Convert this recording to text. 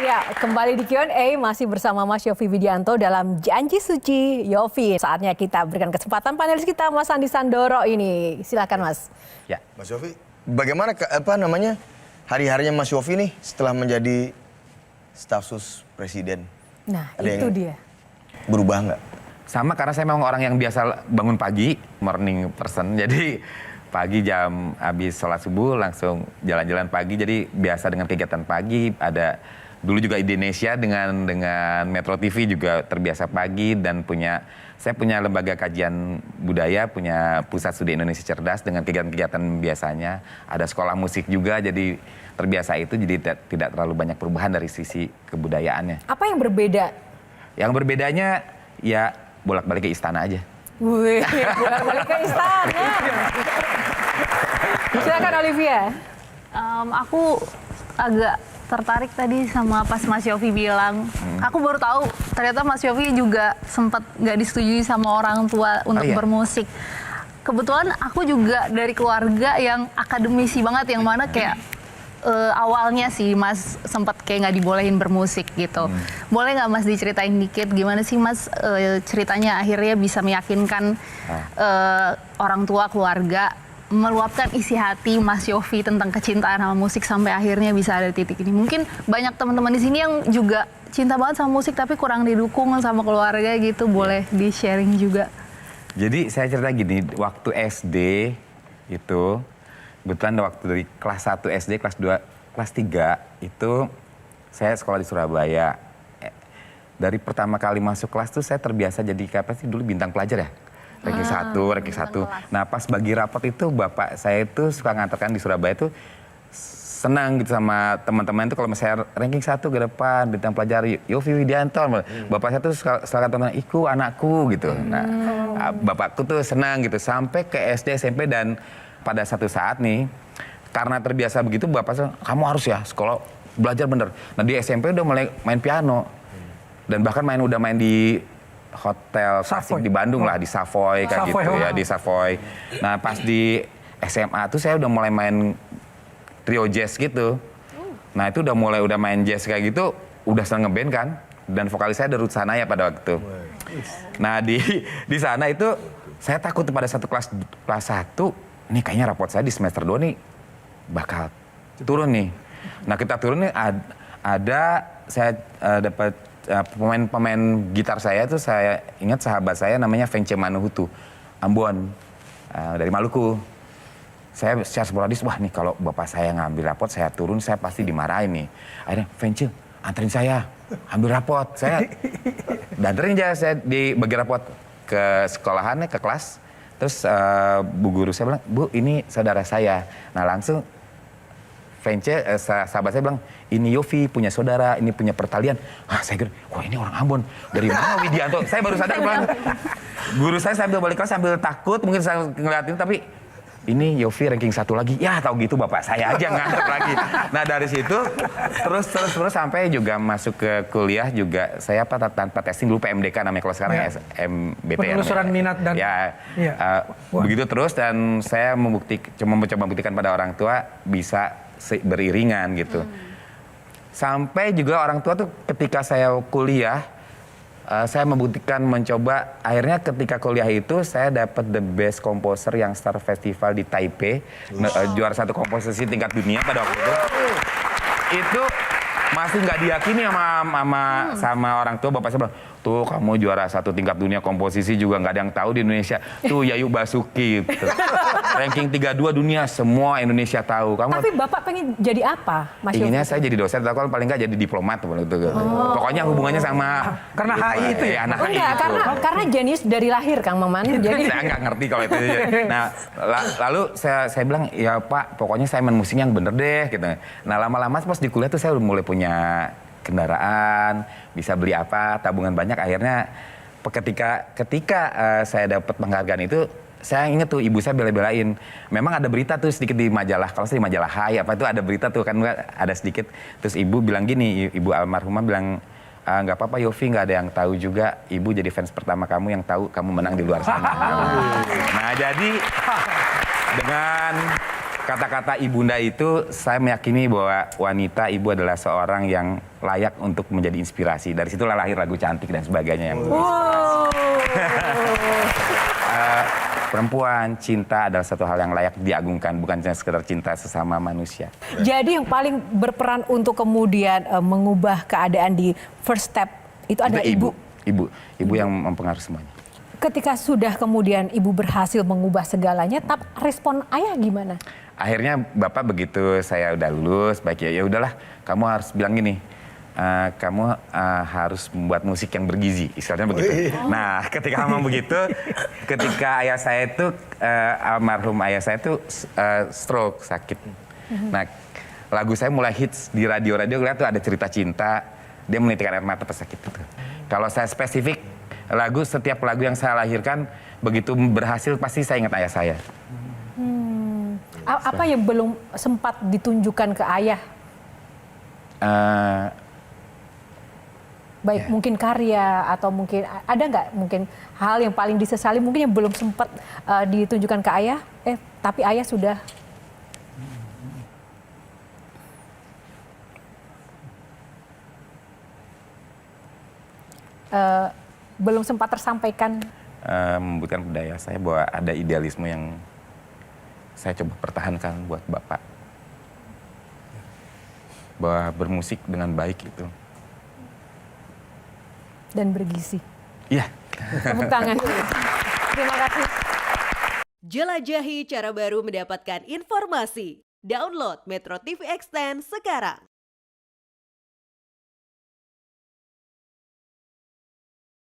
Ya, kembali di Q&A masih bersama Mas Yovie Widianto dalam Janji Suci Yovie. Saatnya kita berikan kesempatan panelis kita Mas Andi Sandoro ini. Silakan Mas. Ya, Mas Yovie, bagaimana hari-harinya Mas Yovie nih setelah menjadi staf sus presiden? Nah, ada itu dia. Berubah nggak? Sama, karena saya memang orang yang biasa bangun pagi, morning person. Jadi pagi jam habis sholat subuh langsung jalan-jalan pagi. Jadi biasa dengan kegiatan pagi. Ada dulu juga di Indonesia dengan Metro TV juga terbiasa pagi dan saya punya lembaga kajian budaya, punya pusat studi Indonesia cerdas dengan kegiatan-kegiatan biasanya. Ada sekolah musik juga, jadi terbiasa itu, jadi tidak terlalu banyak perubahan dari sisi kebudayaannya. Apa yang berbeda? Yang berbedanya ya bolak-balik ke istana aja. Wih, bolak-balik ke istana. Silakan Olivia. Aku agak tertarik tadi sama pas Mas Yovie bilang. Aku baru tahu ternyata Mas Yovie juga sempat nggak disetujui sama orang tua untuk bermusik. Kebetulan aku juga dari keluarga yang akademisi banget, yang mana kayak awalnya sih Mas sempat kayak nggak dibolehin bermusik gitu. Boleh nggak Mas diceritain dikit gimana sih Mas ceritanya akhirnya bisa meyakinkan orang tua, keluarga meluapkan isi hati Mas Yovie tentang kecintaan sama musik sampai akhirnya bisa ada titik ini. Mungkin banyak teman-teman di sini yang juga cinta banget sama musik tapi kurang didukung sama keluarga gitu. Boleh di-sharing juga. Jadi saya cerita gini, waktu SD itu kebetulan waktu dari kelas 1 SD, kelas 2, kelas 3 itu saya sekolah di Surabaya. Dari pertama kali masuk kelas tuh saya terbiasa jadi apa sih dulu bintang pelajar ya. Ranking 1. Nah pas bagi rapot itu bapak saya itu suka ngantarkan di Surabaya itu senang gitu sama teman-teman itu kalau misalnya ranking 1 ke depan bintang pelajar Yovie Widianto. Bapak saya tuh selalu teman iku anakku gitu. Nah bapakku tuh senang gitu sampai ke SD SMP dan pada satu saat nih karena terbiasa begitu bapak saya kamu harus ya sekolah belajar bener. Nah di SMP udah mulai main piano dan bahkan udah main di hotel Klasik di Bandung lah, di Savoy kayak gitu ya, di Savoy. Nah pas di SMA tuh saya udah mulai main trio jazz gitu. Nah itu udah main jazz kayak gitu, udah seneng ngeband kan. Dan vokalis saya ada Ruth Sanaya pada waktu itu. Nah di sana itu saya takut pada satu kelas 1, nih kayaknya raport saya di semester 2 nih bakal turun nih. Nah kita turun nih ada saya dapat pemain gitar saya tuh saya ingat sahabat saya namanya Vence Manuhutu Ambon dari Maluku. Saya secara sporadis wah nih kalau bapak saya ngambil rapot saya turun saya pasti dimarahin nih. Akhirnya Vence anterin saya ambil rapot. Saya danterin aja saya dibagi rapot ke sekolahannya ke kelas. Terus bu guru saya bilang bu ini saudara saya. Nah langsung Vence, sahabat saya bilang, ini Yovie punya saudara, ini punya pertalian. Saya kira, wah ini orang Ambon. Dari mana Widianto? Saya baru sadar bilang, guru saya sambil balik kelas sambil takut, mungkin saya ngeliatin, tapi ini Yovie ranking 1 lagi. Ya tahu gitu bapak saya aja nganggep lagi. Nah dari situ, terus sampai juga masuk ke kuliah juga, saya tanpa testing dulu PMDK namanya, kalau sekarang MBTN. Penelusuran minat dan... Begitu terus dan saya cuma mencoba membuktikan pada orang tua bisa beriringan gitu. Sampai juga orang tua tuh ketika saya kuliah, saya membuktikan mencoba, akhirnya ketika kuliah itu saya dapat the best composer yang Star Festival di Taipei, juara 1 komposisi tingkat dunia pada waktu itu. Itu masih nggak diyakini sama orang tua. Bapak saya bilang, tuh kamu juara 1 tingkat dunia komposisi juga nggak ada yang tahu di Indonesia. Tuh Yayu Basuki, gitu. Ranking 32 dunia semua Indonesia tahu. Tapi bapak pengen jadi apa, Mas Yovie? Inginnya saya jadi dosen, atau paling nggak jadi diplomat gitu. Pokoknya hubungannya sama karena HI itu ya. Enggak, karena jenius dari lahir Kang Maman. Jadi saya nggak ngerti kalau itu. Nah lalu saya bilang ya Pak, pokoknya saya main musik yang bener deh gitu. Nah lama-lama pas di kuliah tuh saya udah mulai punya kendaraan, bisa beli apa, tabungan banyak. Akhirnya ketika saya dapat penghargaan itu, saya inget tuh ibu saya bela-belain. Memang ada berita tuh sedikit di majalah, kalau saya di majalah Hai apa itu ada berita tuh kan ada sedikit. Terus ibu bilang gini, ibu almarhumah bilang, nggak apa-apa Yovie, nggak ada yang tahu juga. Ibu jadi fans pertama kamu yang tahu kamu menang di luar sana. Nah jadi dengan kata-kata ibunda itu saya meyakini bahwa wanita ibu adalah seorang yang layak untuk menjadi inspirasi. Dari situlah lahir lagu Cantik dan sebagainya yang perempuan, cinta adalah satu hal yang layak diagungkan, bukan hanya sekedar cinta sesama manusia. Jadi yang paling berperan untuk kemudian mengubah keadaan di first step itu ada ibu. Ibu yang mempengaruhi semuanya. Ketika sudah kemudian ibu berhasil mengubah segalanya, respon ayah gimana? Akhirnya bapak begitu saya udah lulus, baik ya udahlah, kamu harus bilang gini, kamu harus membuat musik yang bergizi, istilahnya begitu. Nah, ketika ngomong begitu, ketika ayah saya itu almarhum ayah saya itu stroke, sakit. Nah, lagu saya mulai hits di radio-radio, lihat tuh ada cerita cinta, dia menitikkan air mata pas sakit itu. Kalau saya spesifik setiap lagu yang saya lahirkan begitu berhasil pasti saya ingat ayah saya. Apa yang belum sempat ditunjukkan ke ayah? Baik mungkin karya atau mungkin ada nggak mungkin hal yang paling disesali mungkin yang belum sempat ditunjukkan ke ayah, tapi ayah sudah belum sempat tersampaikan. Membuktikan pada ayah saya bahwa ada idealisme yang saya coba pertahankan buat bapak, bahwa bermusik dengan baik itu Dan bergizi. iya. Tepuk tangan. Terima kasih. Jelajahi cara baru mendapatkan informasi. Download Metro TV Extend sekarang.